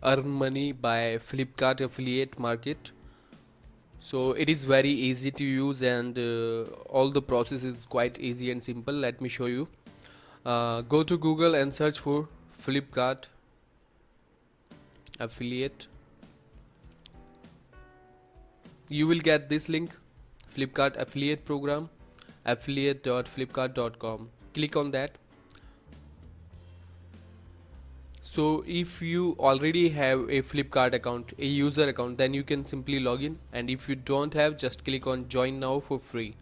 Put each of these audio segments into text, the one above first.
earn money by Flipkart affiliate market. So it is very easy to use, and all the process is quite easy and simple. Let me show you. Go to Google and search for Flipkart affiliate. You will get this link, Flipkart affiliate program, affiliate.flipkart.com. Click on that. So if you already have a Flipkart account, a user account, then you can simply log in, and if you don't have, just click on join now for free,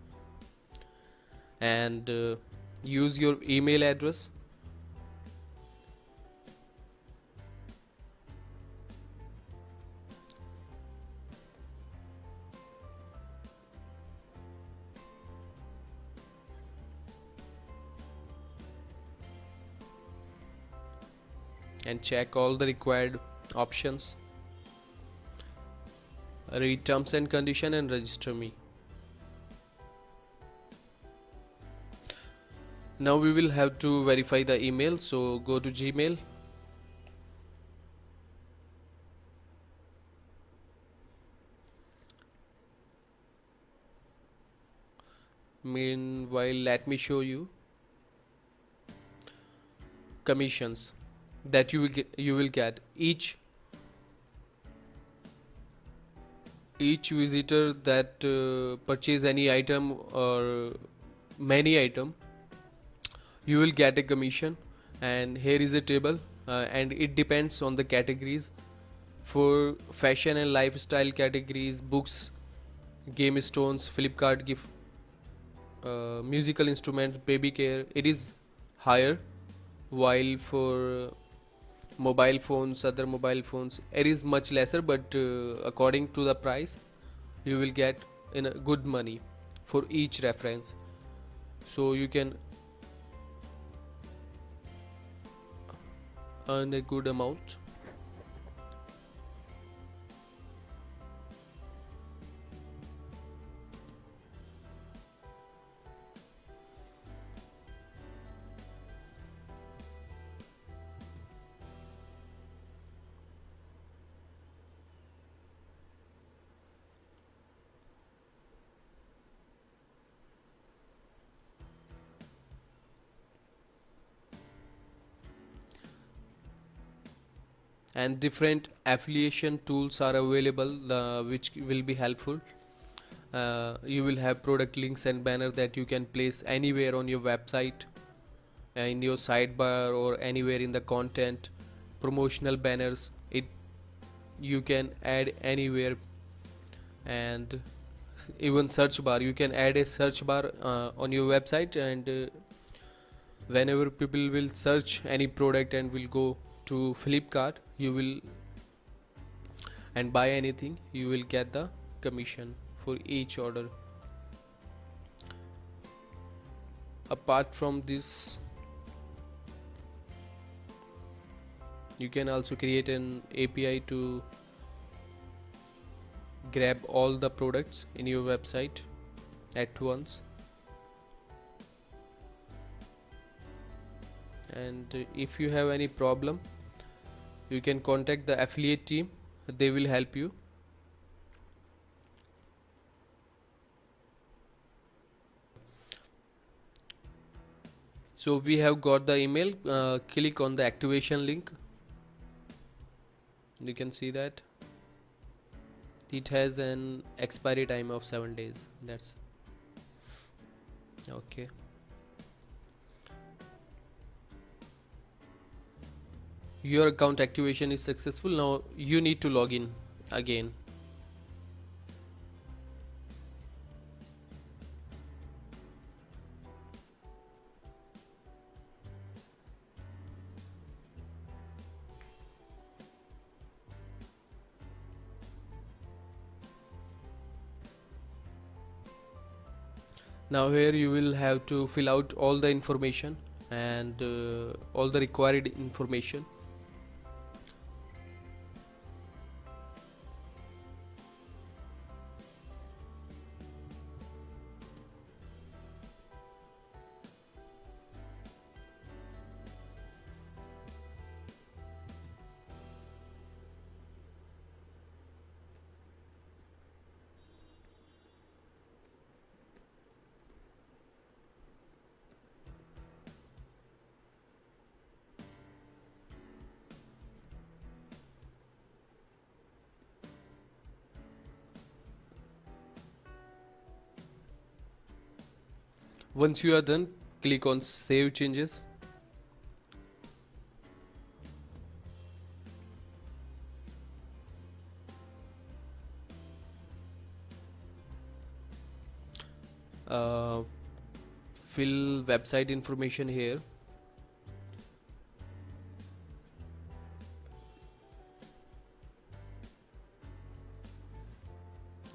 and use your email address. And check all the required options, read terms and condition, and register me. Now we will have to verify the email, so go to Gmail. Meanwhile, let me show you commissions that you will get. Each visitor that purchase any item or many item, you will get a commission. And here is a table, and it depends on the categories. For fashion and lifestyle categories, books, game stones, Flipkart gift, musical instruments, baby care, it is higher. While for mobile phones, other mobile phones, it is much lesser, but according to the price, you will get in a good money for each reference. So you can earn a good amount. And different affiliation tools are available, which will be helpful. You will have product links and banner that you can place anywhere on your website, in your sidebar, or anywhere in the content. Promotional banners, it you can add anywhere. And even search bar, you can add a search bar on your website, and whenever people will search any product and will go to Flipkart, you will and buy anything, you will get the commission for each order. Apart from this, you can also create an API to grab all the products in your website at once. And if you have any problem, you can contact the affiliate team, they will help you. So we have got the email. Click on the activation link. You can see that it has an expiry time of 7 days. That's okay. Your account activation is successful. Now you need to log in again. Now here you will have to fill out all the information and all the required information. Once you are done, click on save changes. uh, Fill website information here.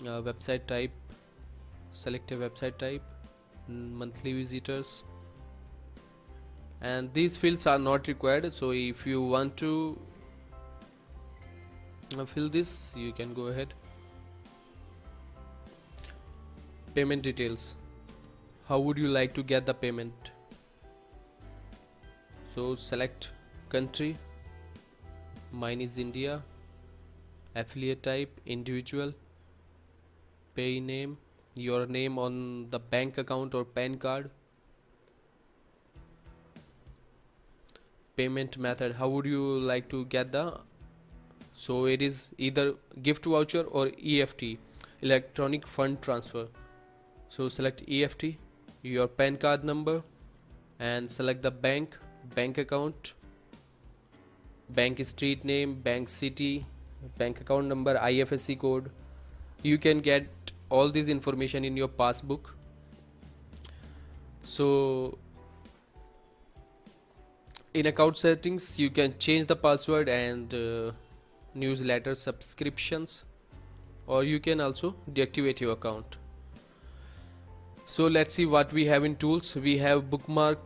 Website type, select a website type, monthly visitors, and these fields are not required, so if you want to fill this, you can go ahead. Payment details, how would you like to get the payment? So select country, mine is India, affiliate type individual, pay name, your name on the bank account or PAN card, payment method, how would you like to get the, so it is either gift voucher or EFT, electronic fund transfer. So select EFT, your PAN card number, and select the bank account, bank street name, bank city, bank account number, IFSC code. You can get all this information in your passbook. So in account settings, you can change the password and newsletter subscriptions, or you can also deactivate your account. So let's see what we have in tools. We have bookmark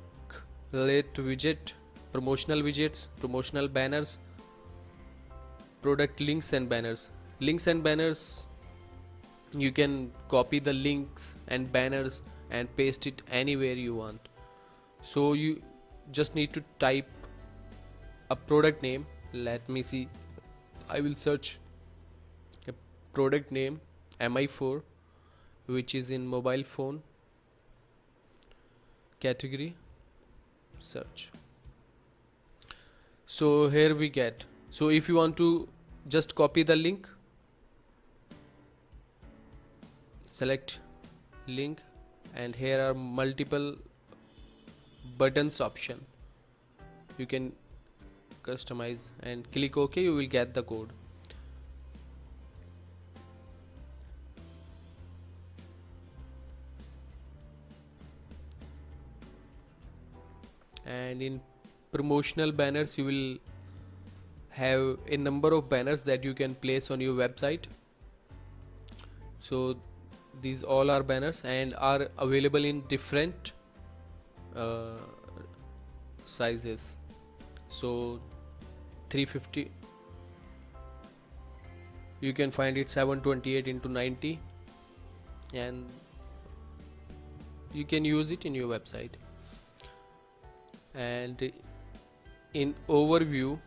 late widget, promotional widgets, promotional banners, product links and banners. Links and banners, you can copy the links and banners and paste it anywhere you want. So you just need to type a product name. Let me see, I will search a product name MI4, which is in mobile phone, category, search. So here we get, so if you want to just copy the link, select link, and here are multiple buttons option. You can customize and click OK, you will get the code. And in promotional banners, you will have a number of banners that you can place on your website. So these all are banners and are available in different sizes. So 350, you can find it 728 into 90, and you can use it in your website. And in overview,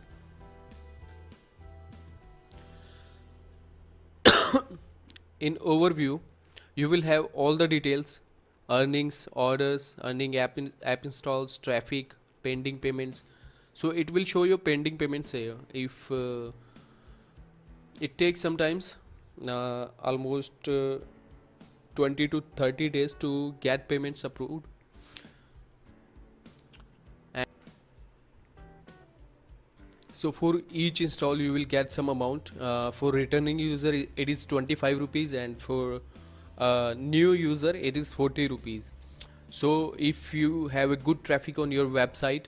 you will have all the details: earnings, orders, earning app installs, traffic, pending payments. So it will show your pending payments here. If it takes sometimes almost 20 to 30 days to get payments approved. So for each install you will get some amount. For returning user it is 25 rupees, and for new user it is 40 rupees. So if you have a good traffic on your website,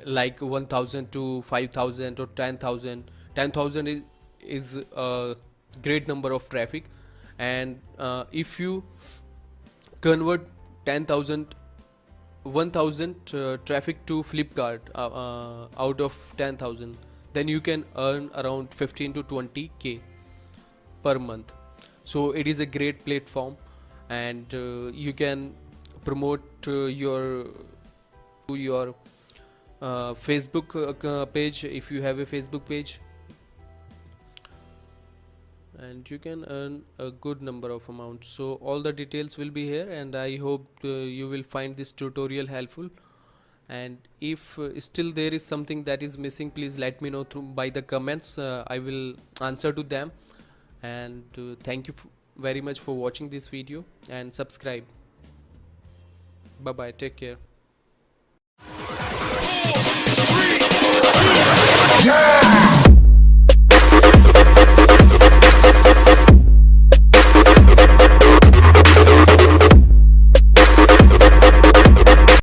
like 1000 to 5000 or 10,000, 10,000 is a great number of traffic, and if you convert 10,000 1000 traffic to Flipkart out of 10,000, then you can earn around 15 to 20k per month. So it is a great platform, and you can promote your Facebook page if you have a Facebook page, and you can earn a good number of amounts. So all the details will be here, and I hope you will find this tutorial helpful. And if still there is something that is missing, please let me know by the comments. I will answer to them. And thank you very much for watching this video, and subscribe. Bye bye, take care.